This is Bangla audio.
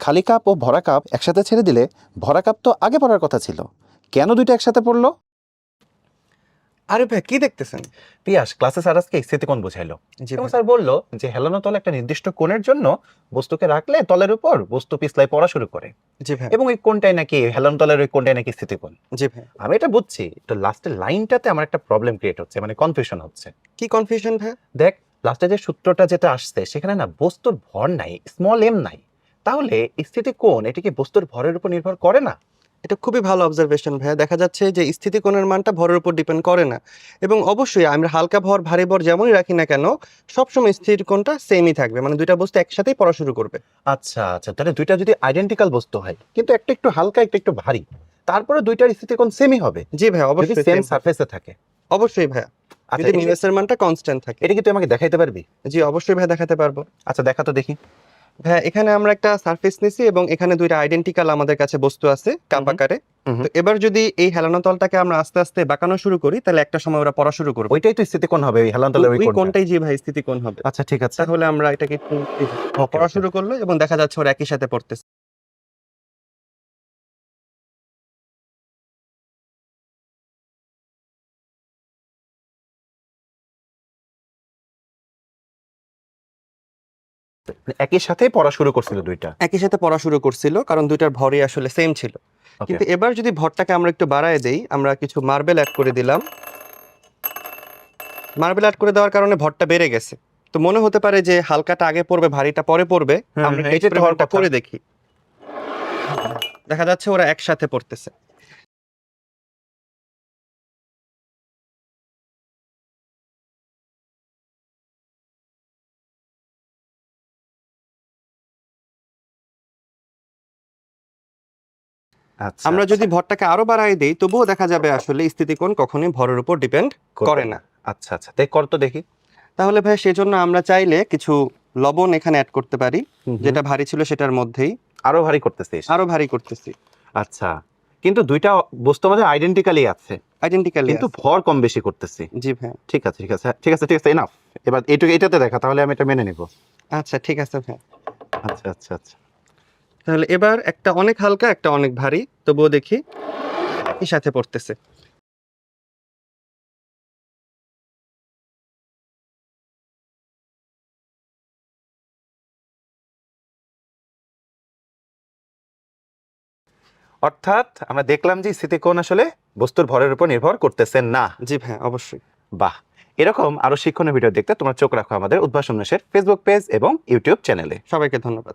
খালি কাপ ও ভরা কাপ একসাথে ছেড়ে দিলে ভরা কাপ তো আগে পড়ার কথা ছিল, কেন দুইটা একসাথে পড়লো? আরে ভাই কি দেখতেছেন? পিয়াস ক্লাসে স্যার আজকে স্থিতিকোণ বুঝাইলো জি এবং ভাই। স্যার বললো যে হেলানো তল একটা নির্দিষ্ট কোণের জন্য বস্তুকে রাখলে তলের উপর বস্তু পিছলাই পড়া শুরু করে জি ভাই। এবং ওই কোণটাই নাকি হেলানো তলের ওই কোণটাই নাকি স্থিতিকোণ। জি ভাই। আমি এটা বুঝছি, তো লাস্টের লাইনটাতে আমার একটা প্রবলেম ক্রিয়েট হচ্ছে, মানে কনফিউশন হচ্ছে। কি কনফিউশন ভাই? দেখ, লাস্টে যে সূত্রটা যেটা আসছে সেখানে না বস্তুর ভর নাই, স্মল এম নাই, তাহলে স্থিতিকোণ এটা কি বস্তুর ভরের উপর নির্ভর করে না? এটা খুবই ভালো অবজারভেশন ভাইয়া। দেখা যাচ্ছে যে স্থিতিকোণের মানটা ভরের উপর ডিপেন্ড করে না, এবং অবশ্যই আমরা হালকা ভর ভারী ভর যেমনই রাখি না কেন সবসময় স্থিতিকোণটা সেমই থাকবে, মানে দুইটা বস্তু একসাথেই পড়া শুরু করবে। আচ্ছা আচ্ছা, তাহলে দুইটা যদি আইডেন্টিক্যাল বস্তু হয় কিন্তু একটা একটু হালকা একটা একটু ভারী, তারপরে দুইটার স্থিতিকোণ সেমই হবে জি ভাই, যদি অবশ্যই সেম same হবে। সারফেসে থাকে। অবশ্যই ভাইয়া, আচ্ছা, যদি মিউএসের মানটা কনস্ট্যান্ট থাকে। এটা কি তুই আমাকে দেখাইতে পারবি? জি অবশ্যই ভাই, দেখাতে পারবো। আচ্ছা দেখা তো দেখি। ভাইয়া এখানে আমরা একটা সারফেস নিছি এবং এখানে দুইটা আইডেন্টিক্যাল আমাদের কাছে বস্তু আছে কাপ আকারে। তো এবার যদি এই হেলানো তলটাকে আমরা আস্তে আস্তে বাঁকানো শুরু করি তাহলে একটা সময় ওরা পড়া শুরু করবে। ওইটাই তো স্থিতিকোণ হবে, ওই হেলানো তলের ওই ওই কোণটা। কোণটাই জি ভাই স্থিতিকোণ হবে। আচ্ছা ঠিক আছে, তাহলে আমরা এটাকে একটু ওকে পড়া শুরু করলো এবং দেখা যাচ্ছে ওরা একই সাথে পড়তেছে। একই সাথে পড়া শুরু করছিল দুইটা। একই সাথে পড়া শুরু করছিল কারণ দুইটার ভরই আসলে সেম ছিল। Okay. কিন্তু এবার যদি ভরটাকে আমরা একটু বাড়ায় দেই, আমরা কিছু মার্বেল অ্যাড করে দিলাম। মার্বেল অ্যাড করে দেওয়ার কারণে ভরটা বেড়ে গেছে। তো মনে হতে পারে যে হালকাটা আগে পড়বে ভারীটা পরে পড়বে। আমরা এটা তো হওয়ার এক্সপেরিমেন্টটা কথা। করে দেখি। দেখা যাচ্ছে ওরা একসাথে পড়তেছে। আচ্ছা আমরা যদি ভরটাকে আরো বাড়ায় দেই তবুও দেখা যাবে আসলে স্থিতিকোণ কখনোই ভরের উপর ডিপেন্ড করে না। আচ্ছা আচ্ছা, তাই কর তো দেখি। তাহলে ভাই সেজন্য আমরা চাইলে কিছু লবণ এখানে অ্যাড করতে পারি, যেটা ভারী ছিল সেটার মধ্যেই আরো ভারী করতেছিস? আরো ভারী করতেছি। আচ্ছা, কিন্তু দুইটা বস্তু আমাদের আইডেন্টিক্যালি আছে, আইডেন্টিক্যালি কিন্তু ভর কম বেশি করতেছি। জি ভাই। ঠিক আছে ঠিক আছে ঠিক আছে ঠিক আছে, এনাফ। এবার এটাতে দেখা, তাহলে আমি এটা মেনে নিব। আচ্ছা ঠিক আছে ভাই। আচ্ছা আচ্ছা আচ্ছা, তাহলে এবার একটা অনেক হালকা একটা অনেক ভারী, তবুও দেখি একই সাথে পড়তেছে। অর্থাৎ আমরা দেখলাম যে স্থিতিকোণ আসলে বস্তুর ভরের উপর নির্ভর করতেছে না। জি ভাই অবশ্যই। বাহ, এরকম আরো শিক্ষণীয় ভিডিও দেখতে তোমরা চোখ রাখো আমাদের উদ্ভাসন মেশের ফেসবুক পেজ এবং ইউটিউব চ্যানেলে। সবাইকে ধন্যবাদ।